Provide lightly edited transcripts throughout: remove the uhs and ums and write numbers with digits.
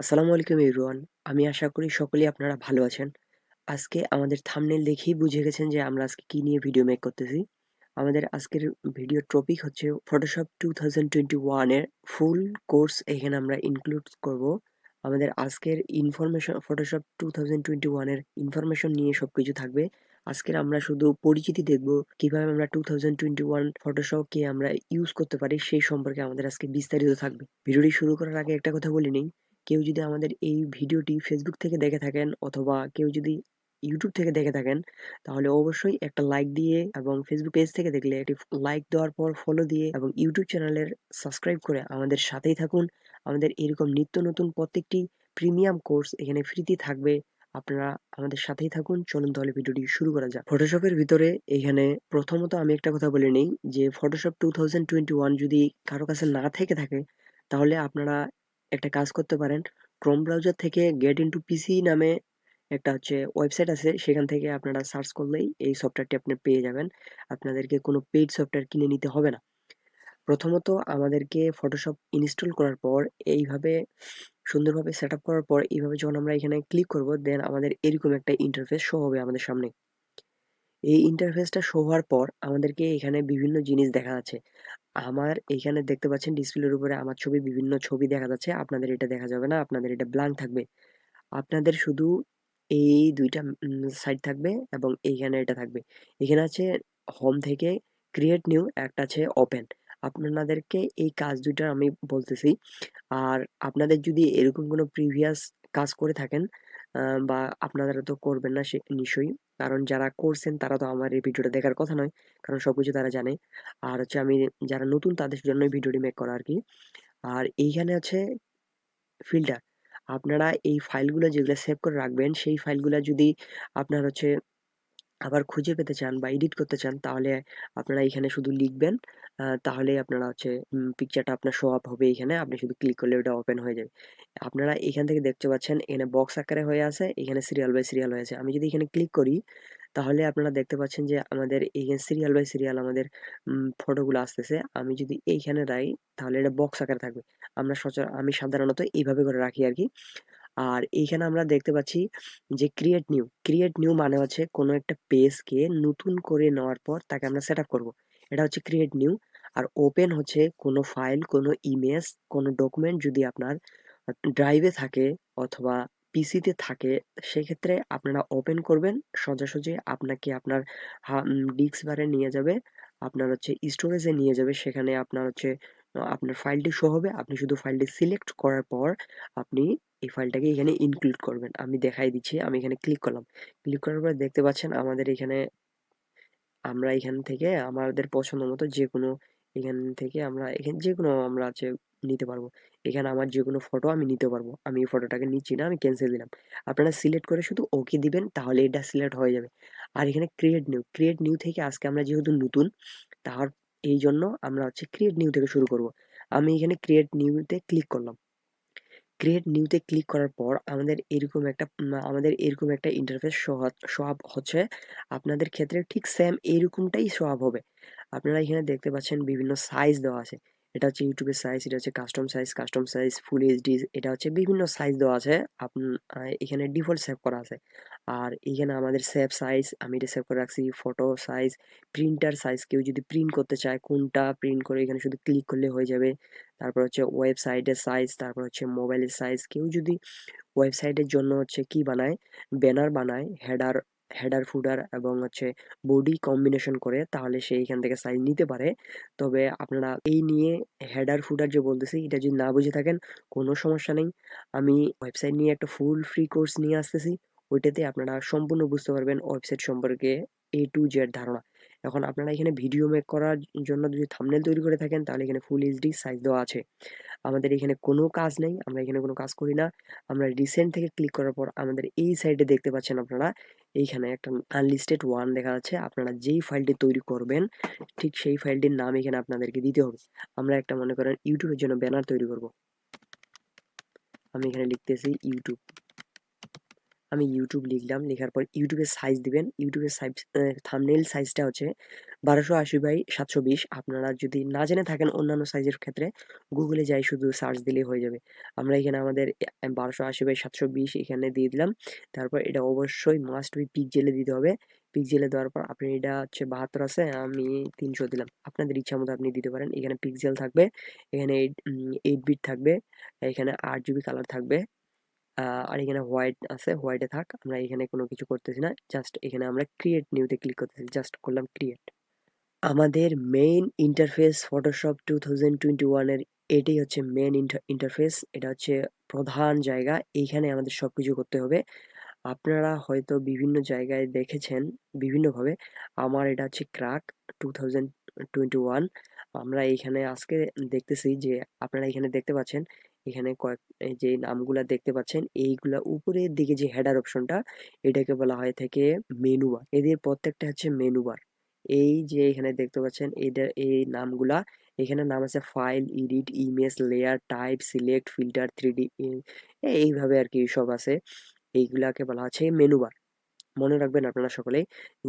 আসসালামু আলাইকুম এভরিওয়ান। আমি আশা করি সকলেই আপনারা ভালো আছেন। আজকে আমাদের থাম্বনেল দেখেই বুঝে গেছেন যে আমরা আজকে কি নিয়ে ভিডিও মেক করতেছি। আমাদের আজকের ভিডিওর টপিক হচ্ছে Photoshop 2021 এর ফুল কোর্স এখানে আমরা ইনক্লুড করব। আমাদের আজকের ইনফরমেশন Photoshop 2021 এর ইনফরমেশন নিয়ে সবকিছু থাকবে। আজকের আমরা শুধু পরিচিতি দেখব, কিভাবে আমরা 2021 Photoshop কে আমরা ইউজ করতে পারি সেই সম্পর্কে আমাদের আজকে বিস্তারিত থাকবে। ভিডিওটি শুরু করার আগে একটা কথা বলে নেই, কেউ যদি আমাদের এই ভিডিওটি ফেসবুক থেকে দেখে থাকেন অথবা কেউ যদি ইউটিউব থেকে দেখে থাকেন, তাহলে অবশ্যই একটা লাইক দিয়ে এবং ফেসবুক পেজ থেকে দেখলে একটি লাইক দেওয়ার পর ফলো দিয়ে এবং ইউটিউব চ্যানেলের সাবস্ক্রাইব করে আমাদের সাথেই থাকুন। আমাদের এরকম নিত্য নতুন প্রত্যেকটি প্রিমিয়াম কোর্স এখানে ফ্রিতে থাকবে। আপনারা আমাদের সাথেই থাকুন। চলুন তাহলে ভিডিওটি শুরু করা যাক। ফটোশপের ভিতরে এখানে প্রথমত আমি একটা কথা বলে নেই যে ফটোশপ 2021 যদি কারো কাছে না থেকে থাকে, তাহলে আপনারা একটা কাজ করতে পারেন। ক্রোম ব্রাউজার থেকে গেট ইনটু পিসি নামে একটা ওয়েবসাইট আছে, সেখান থেকে আপনারা সার্চ করলেই এই সফটওয়্যারটি আপনি পেয়ে যাবেন। আপনাদেরকে কোনো পেইড সফটওয়্যার কিনে নিতে হবে না। প্রথমত আমাদেরকে ফটোশপ ইনস্টল করার পর এইভাবে সুন্দরভাবে সেটআপ করার পর এইভাবে যখন আমরা এখানে ক্লিক করব, দেন আমাদের এরকম একটা ইন্টারফেস শো হবে আমাদের সামনে। এই ইন্টারফেসটা শো হওয়ার পর আমাদেরকে এখানে বিভিন্ন জিনিস দেখা যাচ্ছে। আমার এইখানে দেখতে পাচ্ছেন ডিসপ্লের উপরে আমার ছবি, বিভিন্ন ছবি দেখা যাচ্ছে। আপনাদের এটা দেখা যাবে না, আপনাদের এটা ব্ল্যাঙ্ক থাকবে। আপনাদের শুধু এই ২ টা সাইড থাকবে এবং এইখানে এটা থাকবে। এখানে আছে হোম থেকে ক্রিয়েট নিউ, একটা আছে ওপেন। আপনাদেরকে এই কাজ ২ টা আমি বলতেছি। আর আপনাদের যদি এরকম কোনো প্রিভিয়াস কাজ করে থাকেন, আ বা আপনারা তো করবেন না নিশ্চয়ই। কারণ যারা করছেন তারা তো আমার এই ভিডিওটা দেখার কথা নয়। কারণ সবকিছু তারা জানে। আর আমি যারা নতুন তাদের জন্যই ভিডিওটি মেক করা আরকি। আর এইখানে আছে ফিল্টার। আপনারা এই ফাইলগুলো যেগুলা সেভ করে রাখবেন, সেই ফাইলগুলা যদি আপনার আবার খুঁজে পেতে চান বা এডিট করতে চান, তাহলে আপনারা এখানে শুধু লিখবেন। তাহলেই আপনারা পিকচারটা আপনার শো আপ হবে এইখানে। আপনি শুধু ক্লিক করলে ওটা ওপেন হয়ে যাবে। আপনারা এখান থেকে দেখতে পাচ্ছেন এখানে বক্স আকারে হয়ে আছে, এখানে সিরিয়াল বাই সিরিয়াল হয়ে আছে। আমি যদি এখানে ক্লিক করি, তাহলে আপনারা দেখতে পাচ্ছেন যে আমাদের এইখানে সিরিয়াল বাই সিরিয়াল আমাদের ফটোগুলো আসতেছে। আমি যদি এইখানে যাই, তাহলে এটা বক্স আকারে থাকবে। আমি সাধারণত এইভাবে করে রাখি আরকি। আর এইখানে আমরা দেখতে পাচ্ছি যে ক্রিয়েট নিউ মানে হচ্ছে কোনো একটা পেজকে নতুন করে নেওয়ার পর তাকে আমরা সেটআপ করব। এটা হচ্ছে ক্রিয়েট নিউ। আর ওপেন হচ্ছে কোনো ফাইল, কোনো ইমেজ, কোনো ডকুমেন্ট যদি আপনার ড্রাইভে থাকে অথবা পিসিতে থাকে, সেক্ষেত্রে আপনারা ওপেন করবেন। সোজাসুজি আপনাকে আপনার ডিস্ক বারে নিয়ে যাবে। আপনার স্টোরেজে নিয়ে যাবে। সেখানে আপনার ফাইলটি শো হবে। আপনি শুধু ফাইলটি সিলেক্ট করার পর আপনি এই ফাইলটাকে এখানে ইনক্লুড করবেন। আমি দেখাই দিচ্ছি। আমি এখানে ক্লিক করলাম। ক্লিক করার পর দেখতে পাচ্ছেন আমাদের এখানে আমরা এখান থেকে আমাদের পছন্দ মতো যেকোনো এখান থেকে আমরা এখানে যেকোনো আমরা নিতে পারবো। এখানে আমার যেকোনো ফটো আমি নিতে পারবো। আমি এই ফটোটাকে নিচ্ছি না, আমি ক্যানসেল দিলাম। আপনারা সিলেক্ট করে শুধু ওকে দিবেন, তাহলে এটা সিলেক্ট হয়ে যাবে। আর এখানে ক্রিয়েট নিউ থেকে আজকে আমরা যেহেতু নতুন, তার এইজন্য আমরা ক্রিয়েট নিউ থেকে শুরু করব। আমি এখানে ক্রিয়েট নিউতে ক্লিক করলাম। ক্রিয়েট নিউতে ক্লিক করার পর আমাদের এরকম একটা ইন্টারফেস শো আপ হচ্ছে। আপনাদের ক্ষেত্রে ঠিক সেম এরকমটাই শো আপ হবে। আপনারা এখানে দেখতে পাচ্ছেন বিভিন্ন সাইজ দেওয়া আছে। এটা হচ্ছে ইউটিউবের সাইজ, এটা হচ্ছে কাস্টম সাইজ, ফুল এইচডি, এটা হচ্ছে বিভিন্ন সাইজ দেওয়া আছে। এখানে ডিফল্ট সেভ করা আছে। আর এখানে আমাদের সেভ সাইজ, আমি এটা সেভ করে রাখছি। ফটো সাইজ, প্রিন্টার সাইজ, কেউ যদি প্রিন্ট করতে চায় কোনটা প্রিন্ট করে এখানে শুধু ক্লিক করলে হয়ে যাবে। তারপর ওয়েবসাইটের সাইজ, তারপর মোবাইলের সাইজ। কেউ যদি ওয়েবসাইটের জন্য কি বানায়, ব্যানার বানায়, হেডার ফুডার এবং বডি কম্বিনেশন করে, তাহলে সে এখান থেকে সাইজ নিতে পারে। তবে আপনারা এই নিয়ে হেডার ফুডার যে বলতেছি, এটা যদি না বুঝে থাকেন কোনো সমস্যা নেই। আমি ওয়েবসাইট নিয়ে একটা ফুল ফ্রি কোর্স নিয়ে আসতেছি। ওইটাতে আপনারা সম্পূর্ণ বুঝতে পারবেন ওয়েবসাইট সম্পর্কে এ টু জেড ধারণা। এখন আপনারা এখানে ভিডিও মেক করার জন্য যদি থাম্বনেল তৈরি করে থাকেন, তাহলে এখানে ফুল এইচডি সাইজ দেওয়া আছে। আমাদের এখানে কোনো কাজ নেই, আমরা এখানে কোনো কাজ করি না। আমরা রিসেন্ট থেকে ক্লিক করার পর আমাদের এই সাইডে দেখতে পাচ্ছেন আপনারা, এইখানে একটা আনলিস্টেড 1 দেখা যাচ্ছে। আপনারা যেই ফাইলটি তৈরি করবেন, ঠিক সেই ফাইলটির নাম এখানে আপনাদেরকে দিতে হবে। আমরা একটা মনে করেন ইউটিউবের জন্য ব্যানার তৈরি করব। আমি এখানে লিখতেছি ইউটিউব। আমি ইউটিউব লিখলাম, লেখার পর ইউটিউবের সাইজ দিবেন। ইউটিউবের সাইজ থাম্বনেইল সাইজটা হচ্ছে 1280x720। আপনারা যদি না জেনে থাকেন অন্যান্য সাইজের ক্ষেত্রে গুগলে যাই শুধু সার্চ দিলেই হয়ে যাবে। আমরা এখানে আমাদের 1280x720 এখানে দিয়ে দিলাম। তারপর এটা অবশ্যই মাস্ট বি পিক্সেলে দিতে হবে। পিক্সেলে দেওয়ার পর আপনি এটা হচ্ছে 72 আছে, আমি 300 দিলাম। আপনাদের ইচ্ছা মতো আপনি দিতে পারেন। এখানে পিক্সেল থাকবে, এখানে 8 বিট থাকবে, এখানে 8 GB কালার থাকবে। আর এখানে হোয়াইট আছে, হোয়াইটে থাক। আমরা এখানে কোনো কিছু করতেছি না, জাস্ট এখানে আমরা ক্রিয়েট নিউতে ক্লিক করতেছি, জাস্ট করলাম ক্রিয়েট। আমাদের মেইন ইন্টারফেস ফটোশপ 2021 এর এটাই হচ্ছে মেইন ইন্টারফেস। এটা হচ্ছে প্রধান জায়গা, এইখানে আমাদের সবকিছু করতে হবে। আপনারা হয়তো বিভিন্ন জায়গায় দেখেছেন বিভিন্নভাবে। আমার এটা হচ্ছে ক্র্যাক 2021। আমরা এইখানে আজকে দেখতেছি যে আপনারা এখানে দেখতে পাচ্ছেন, এখানে এই যে নামগুলা দেখতে পাচ্ছেন, এইগুলা উপরের দিকে যে হেডার অপশনটা, এটাকে বলা হয় থেকে মেনু বার। এদের প্রত্যেকটা হচ্ছে মেনু বার। এই যে এখানে দেখতে পাচ্ছেন এই নামগুলা, এখানে নাম আছে file, edit, image, layer, type, select, filter, 3D, এইভাবে আর কি সব আছে। এইগুলাকে বলা হচ্ছে মেনু বার। মনে রাখবেন আপনারা সকলেই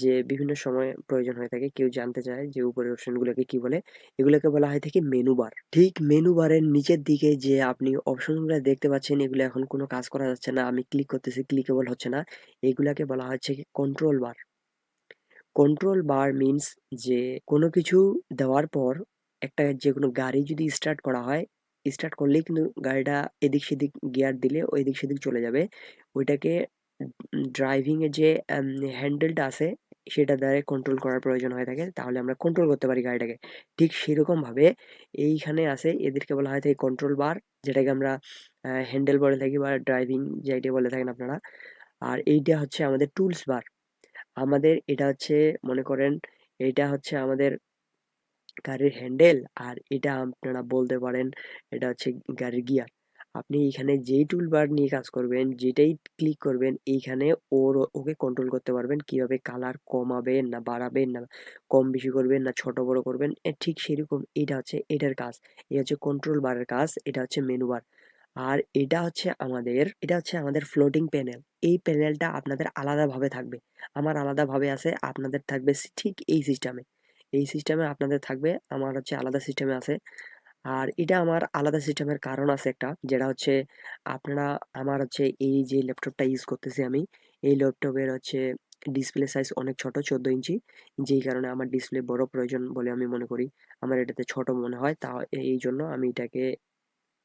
যে বিভিন্ন সময় প্রয়োজন হয়ে থাকে, কেউ জানতে চায় যে উপরের অপশনগুলোকে কি বলে, এগুলোকে বলা হয় থেকে মেনু বার। ঠিক মেনু বারের নিচের দিকে যে আপনি অপশনগুলো দেখতে পাচ্ছেন, এগুলো এখন কোনো কাজ করা যাচ্ছে না, আমি ক্লিক করতেছি, ক্লিকেবল হচ্ছে না, এগুলাকে বলা হচ্ছে কি কন্ট্রোল বার। কন্ট্রোল বার মিন্স যে কোনো কিছু দেওয়ার পর একটা যে কোনো গাড়ি যদি স্টার্ট করা হয়, স্টার্ট করলেই কিন্তু গাড়িটা এদিক সেদিক গিয়ার দিলে ওই এদিক সেদিক চলে যাবে। ওইটাকে ড্রাইভিং এর যে হ্যান্ডেলটা আছে সেটা দ্বারা কন্ট্রোল করার প্রয়োজন হয়ে থাকে, তাহলে আমরা কন্ট্রোল করতে পারি গাড়িটাকে। ঠিক সেরকম ভাবে এইখানে আছে, এদেরকে বলা হয় থাকে কন্ট্রোল বার, যেটাকে আমরা হ্যান্ডেল বলে থাকি বা ড্রাইভিং যেটা বলে থাকেন আপনারা। আর এইটা হচ্ছে আমাদের টুলস বার। আমাদের এটা হচ্ছে, মনে করেন এটা হচ্ছে আমাদের গাড়ির হ্যান্ডেল, আর এটা আপনারা বলতে পারেন এটা হচ্ছে গাড়ির গিয়ার। আপনি এখানে যেই টুলবার নিয়ে কাজ করবেন, যেটাই ক্লিক করবেন, এইখানে ওকে কন্ট্রোল করতে পারবেন কিভাবে কালার কমাবেন না বাড়াবেন, না কম বেশি করবেন, না ছোট বড় করবেন। ঠিক সেরকম এটা হচ্ছে এটার কাজ। এটা হচ্ছে কন্ট্রোল বারের কাজ, এটা হচ্ছে মেনু বার। আর এটা হচ্ছে আমাদের ফ্লোটিং প্যানেল। এই প্যানেলটা আপনাদের আলাদাভাবে থাকবে। আমার আলাদাভাবে আছে, আপনাদের থাকবে ঠিক এই সিস্টেমে। এই সিস্টেমে আপনাদের থাকবে, আমার হচ্ছে আলাদা সিস্টেমে আছে। আর এটা আমার আলাদা সিস্টেমের কারণ আছে একটা, যেটা হচ্ছে আপনারা, আমার হচ্ছে এই যে ল্যাপটপটা ইউজ করতেছি আমি, এই ল্যাপটপের হচ্ছে ডিসপ্লে সাইজ অনেক ছোট, 14 ইঞ্চি। যেই কারণে আমার ডিসপ্লে বড় প্রয়োজন বলে আমি মনে করি। আমার এটাতে ছোট মনে হয়, তা এই জন্য আমি এটাকে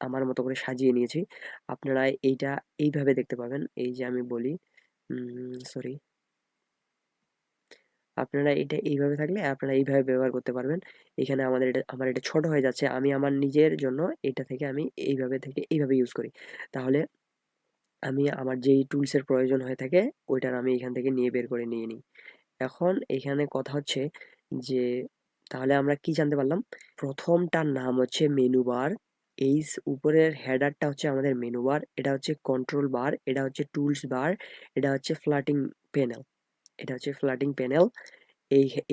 আমার মতো করে সাজিয়ে নিয়েছি। আপনারা এইটা এইভাবে দেখতে পাবেন। এই যে আমি বলি, সরি, আপনারা এটা এইভাবে থাকলে আপনারা এইভাবে ব্যবহার করতে পারবেন। এখানে আমার এটা ছোট হয়ে যাচ্ছে। আমি আমার নিজের জন্য এটা থেকে আমি এইভাবে থেকে এইভাবে ইউজ করি। তাহলে আমি আমার যেই টুলসের প্রয়োজন হয়ে থাকে ওইটার আমি এখান থেকে নিয়ে বের করে নিয়ে নিই। এখন এখানে কথা হচ্ছে যে তাহলে আমরা কি জানতে পারলাম? প্রথমটার নাম হচ্ছে মেনু বার। এই উপরের হেডারটা হচ্ছে আমাদের মেনু বার, এটা হচ্ছে কন্ট্রোল বার, এটা হচ্ছে টুলস বার, এটা হচ্ছে ফ্ল্যাটিং প্যানেল, এটা হচ্ছে ফ্ল্যাটিং প্যানেল।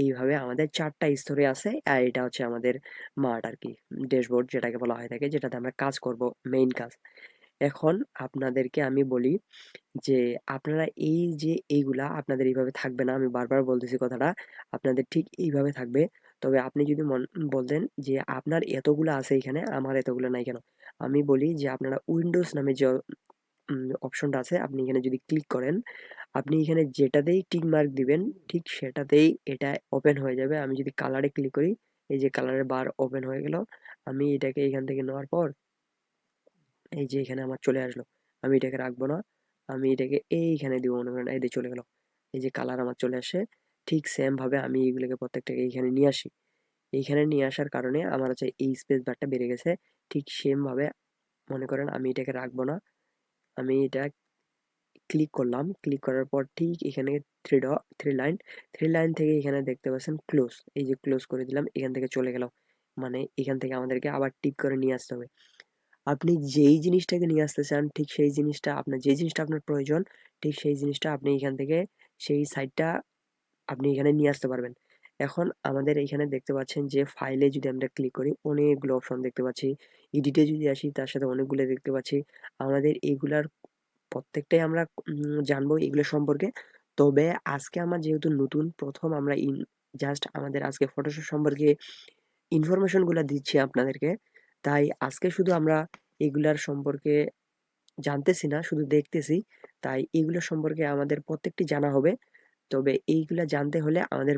এইভাবে আমাদের ৪ টা স্তরে আছে। আর এটা হচ্ছে আমাদের মাঠ আরকি, ড্যাশবোর্ড যেটাকে বলা হয়ে থাকে, যেটাতে আমরা কাজ করব, মেইন কাজ। এখন আপনাদেরকে আমি বলি যে আপনারা এই যে এইগুলা আপনাদের এইভাবে থাকবে না। আমি বারবার বলতেছি কথাটা, আপনাদের ঠিক এইভাবে থাকবে। তবে আপনি যদি বলতেন যে আপনার এতগুলা আছে এখানে, আমার এতগুলা নাই কেন? আমি বলি যে আপনারা উইন্ডোজ নামে যে অপশনটা আছে, আপনি এখানে যদি ক্লিক করেন, আপনি এখানে যেটাতেই টিক মার্ক দিবেন, ঠিক সেটাতেই এটা ওপেন হয়ে যাবে। আমি যদি কালারে ক্লিক করি, এই যে কালারের বার ওপেন হয়ে গেল। আমি এটাকে এখান থেকে নেওয়ার পর এই যে এখানে আমার চলে আসলো। আমি এটাকে রাখবো না। আমি এটাকে এইখানে দিব, মনে করেন এই যে চলে গেল। এই যে কালার আমার চলে আসে। ঠিক সেম ভাবে আমি এগুলোকে প্রত্যেকটাকে এইখানে নিয়ে আসি। এইখানে নিয়ে আসার কারণে আমার হচ্ছে এই স্পেস বারটা বেড়ে গেছে। ঠিক সেম ভাবে মনে করেন আমি এটাকে রাখবো না। আমি এটা ক্লিক করলাম। ক্লিক করার পর ঠিক এখানে 3 লাইন, 3 লাইন থেকে এখানে দেখতে পাচ্ছেন ক্লোজ। এই যে ক্লোজ করে দিলাম, এখান থেকে চলে গেল। মানে এখান থেকে আমাদেরকে আবার টিক করে নিয়ে আসতে হবে। আপনি যেই জিনিসটাকে নিয়ে আসতে চান, ঠিক সেই জিনিসটা, আপনার যে জিনিসটা আপনার প্রয়োজন, ঠিক সেই জিনিসটা আপনি এখান থেকে সেই সাইটটা আপনি এখানে নিয়ে আসতে পারবেন। এখন আমাদের এইখানে দেখতে পাচ্ছেন যে ফাইলে যদি আমরা ক্লিক করি, অনেকগুলো অপশন দেখতে পাচ্ছি। এডিটে যদি আসি, তার সাথে অনেকগুলো দেখতে পাচ্ছি। আমাদের এগুলার প্রত্যেকটাই আমরা জানবো এগুলো সম্পর্কে। তবে আজকে আমার যেহেতু নতুন, প্রথম আমরা জাস্ট আমাদের আজকে ফটোশপ সম্পর্কে ইনফরমেশন গুলা দিচ্ছি আপনাদেরকে। তাই আজকে শুধু আমরা এগুলার সম্পর্কে জানতেছি না, শুধু দেখতেছি। তাই এগুলো সম্পর্কে আমাদের প্রত্যেকটি জানা হবে। তবে এইগুলা জানতে হলে আমাদের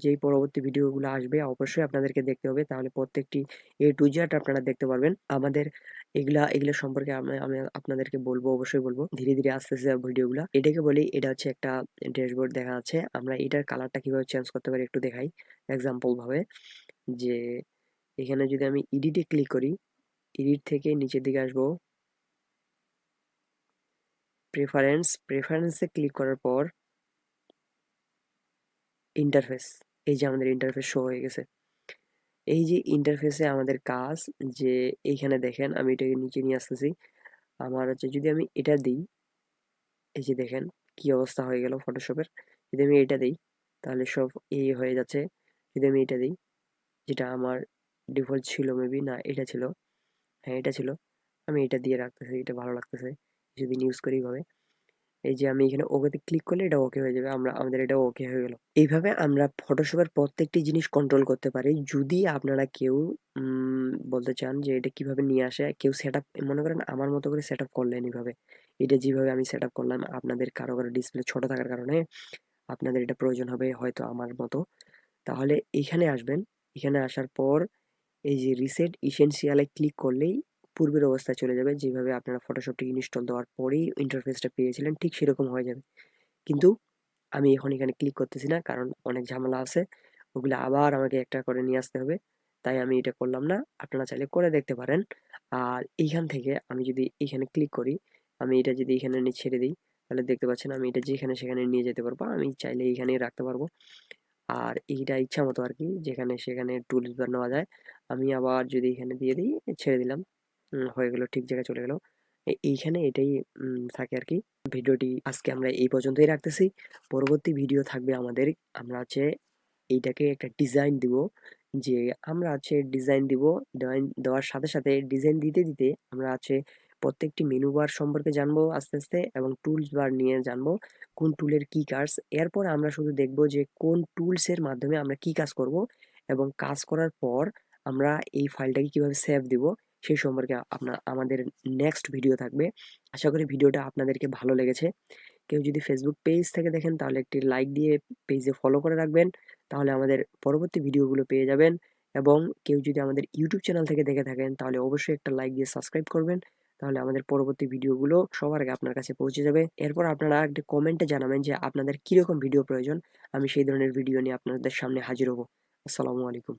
যেই পরবর্তী ভিডিওগুলো আসবে অবশ্যই আপনাদেরকে দেখতে হবে। তাহলে প্রত্যেকটি A to Z আপনারা দেখতে পারবেন। আমাদের এগুলা সম্পর্কে আমি আপনাদেরকে বলবো, অবশ্যই বলবো। ধীরে, ধীরে আসতেছে ভিডিওগুলা। এটাকে বলি, এটা হচ্ছে একটা ড্যাশবোর্ড দেখা যাচ্ছে। আমরা এটার কালারটা কিভাবে চেঞ্জ করতে পারি একটু দেখাই এক্সাম্পল ভাবে। যে এখানে যদি আমি এডিটে ক্লিক করি, এডিট থেকে নিচের দিকে আসবো, প্রেফারেন্সে ক্লিক করার পর ইন্টারফেস, এই যে আমাদের ইন্টারফেস শো হয়ে গেছে। এই যে ইন্টারফেসে আমাদের কাজ, যে এইখানে দেখেন আমি এটাকে নিচে নিয়ে আসতেছি। আমার হচ্ছে যদি আমি এটা দিই, এই যে দেখেন কি অবস্থা হয়ে গেল ফটোশপের। যদি আমি এটা দিই তাহলে সব এই হয়ে যাচ্ছে। যদি আমি এটা দিই, যেটা আমার ডিফল্ট ছিল, মেবি না এটা ছিল, হ্যাঁ এটা ছিল, আমি এটা দিয়ে রাখতেছি, এটা ভালো লাগতেছে। যদি ইউজ করি এইভাবে, এই যে আমি এখানে ওকেতে ক্লিক করলে এটা ওকে হয়ে যাবে, আমাদের এটা ওকে হয়ে গেল। এইভাবে আমরা ফটোশপের প্রত্যেকটি জিনিস কন্ট্রোল করতে পারি। যদি আপনারা কেউ বলতে চান যে এটা কিভাবে নিয়ে আসে, কেউ সেট আপ, মনে করেন আমার মতো করে সেট আপ করলেন এইভাবে, এটা যেভাবে আমি সেট আপ করলাম, আপনাদের কারো কারো ডিসপ্লে ছোট থাকার কারণে আপনাদের এটা প্রয়োজন হবে হয়তো আমার মতো। তাহলে এখানে আসবেন, এখানে আসার পর এই যে রিসেট ইসেনশিয়ালে ক্লিক করলেই পূর্বের অবস্থায় চলে যাবে। যেভাবে আপনারা ফটোশপটি ইনস্টল দেওয়ার পরেই ইন্টারফেসটা পেয়েছিলেন ঠিক সেরকম হয়ে যাবে। কিন্তু আমি এখন এখানে ক্লিক করতেছি না, কারণ অনেক ঝামেলা আছে, ওগুলো আবার আমাকে একটা করে নিয়ে আসতে হবে। তাই আমি এটা করলাম না। আপনারা চাইলে করে দেখতে পারেন। আর এইখান থেকে আমি যদি এখানে ক্লিক করি, আমি এটা যদি এখানে ছেড়ে দিই, তাহলে দেখতে পাচ্ছেন আমি এটা যেখানে সেখানে নিয়ে যেতে পারবো, আমি চাইলে এইখানেই রাখতে পারবো। আর এইটা ইচ্ছা মতো আর কি, যেখানে সেখানে টুলস বার নেওয়া যায়। আমি আবার যদি এখানে দিয়ে দিই, ছেড়ে দিলাম, হয়ে গেল, ঠিক জায়গায় চলে গেল। এইখানে এটাই থাকে আর কি। ভিডিওটি আজকে আমরা এই পর্যন্তই রাখতেছি। পরবর্তী ভিডিও থাকবে আমাদের, আমরা হচ্ছে এইটাকে একটা ডিজাইন দিব। যে আমরা হচ্ছে ডিজাইন দিব, ডিজাইন দেওয়ার সাথে সাথে ডিজাইন দিতে দিতে আমরা হচ্ছে প্রত্যেকটি মেনু বার সম্পর্কে জানবো আস্তে আস্তে, এবং টুলস বার নিয়ে জানবো কোন টুলের কি কাজ। এরপর আমরা শুধু দেখবো যে কোন টুলসের মাধ্যমে আমরা কি কাজ করব, এবং কাজ করার পর আমরা এই ফাইলটাকে কিভাবে সেভ দিব সেই সম্পর্কে আমাদের নেক্সট ভিডিও থাকবে। আশা করি ভিডিওটা আপনাদেরকে ভালো লেগেছে। কেউ যদি ফেসবুক পেজ থেকে দেখেন তাহলে একটি লাইক দিয়ে পেজে ফলো করে রাখবেন, তাহলে আমাদের পরবর্তী ভিডিওগুলো পেয়ে যাবেন। এবং কেউ যদি আমাদের ইউটিউব চ্যানেল থেকে দেখে থাকেন তাহলে অবশ্যই একটা লাইক দিয়ে সাবস্ক্রাইব করবেন, তাহলে আমাদের পরবর্তী ভিডিওগুলো সবার আগে আপনার কাছে পৌঁছে যাবে। এরপর আপনারা একটা কমেন্টে জানাবেন যে আপনাদের কিরকম ভিডিও প্রয়োজন, আমি সেই ধরনের ভিডিও নিয়ে আপনাদের সামনে হাজির হব। আসসালামু আলাইকুম।